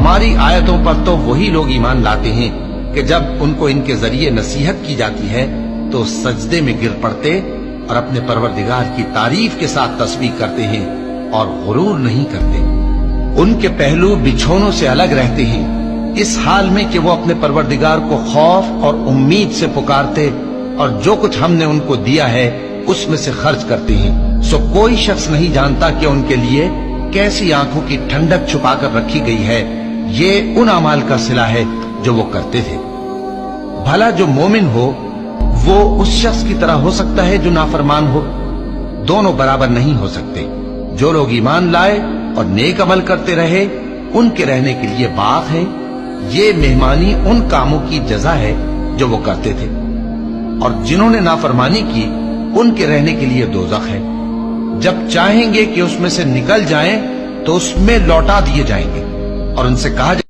ہماری آیتوں پر تو وہی لوگ ایمان لاتے ہیں کہ جب ان کو ان کے ذریعے نصیحت کی جاتی ہے تو سجدے میں گر پڑتے اور اپنے پروردگار کی تعریف کے ساتھ تسبیح کرتے ہیں اور غرور نہیں کرتے۔ ان کے پہلو بچھونوں سے الگ رہتے ہیں، اس حال میں کہ وہ اپنے پروردگار کو خوف اور امید سے پکارتے اور جو کچھ ہم نے ان کو دیا ہے اس میں سے خرچ کرتے ہیں۔ سو کوئی شخص نہیں جانتا کہ ان کے لیے کیسی آنکھوں کی ٹھنڈک چھپا کر رکھی گئی ہے، یہ ان اعمال کا صلہ ہے جو وہ کرتے تھے۔ بھلا جو مومن ہو وہ اس شخص کی طرح ہو سکتا ہے جو نافرمان ہو؟ دونوں برابر نہیں ہو سکتے۔ جو لوگ ایمان لائے اور نیک عمل کرتے رہے ان کے رہنے کے لیے باغ ہے، یہ مہمانی ان کاموں کی جزا ہے جو وہ کرتے تھے، اور جنہوں نے نافرمانی کی ان کے رہنے کے لیے دوزخ ہے، جب چاہیں گے کہ اس میں سے نکل جائیں تو اس میں لوٹا دیے جائیں گے اور ان سے کہا